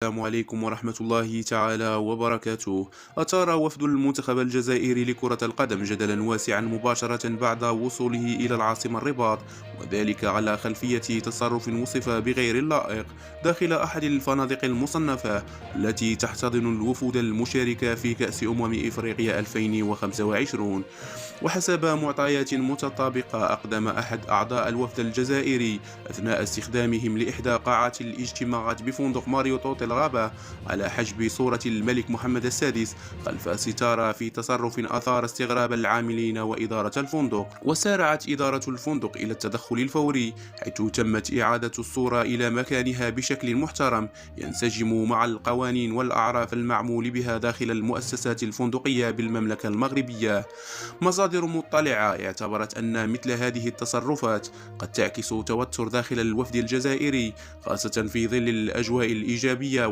السلام عليكم ورحمة الله تعالى وبركاته. أثار وفد المنتخب الجزائري لكرة القدم جدلا واسعا مباشرة بعد وصوله إلى العاصمة الرباط، وذلك على خلفية تصرف وصف بغير اللائق داخل أحد الفنادق المصنفة التي تحتضن الوفود المشاركة في كأس إفريقيا 2025. وحسب معطيات متطابقة، أقدم أحد أعضاء الوفد الجزائري أثناء استخدامهم لإحدى قاعات الاجتماعات بفندق ماريوتوت الغابة على حجب صورة الملك محمد السادس خلف ستارة، في تصرف أثار استغراب العاملين وإدارة الفندق. وسارعت إدارة الفندق إلى التدخل الفوري، حيث تمت إعادة الصورة إلى مكانها بشكل محترم ينسجم مع القوانين والأعراف المعمول بها داخل المؤسسات الفندقية بالمملكة المغربية. مصادر مطلعة اعتبرت أن مثل هذه التصرفات قد تعكس توتر داخل الوفد الجزائري، خاصة في ظل الأجواء الإيجابية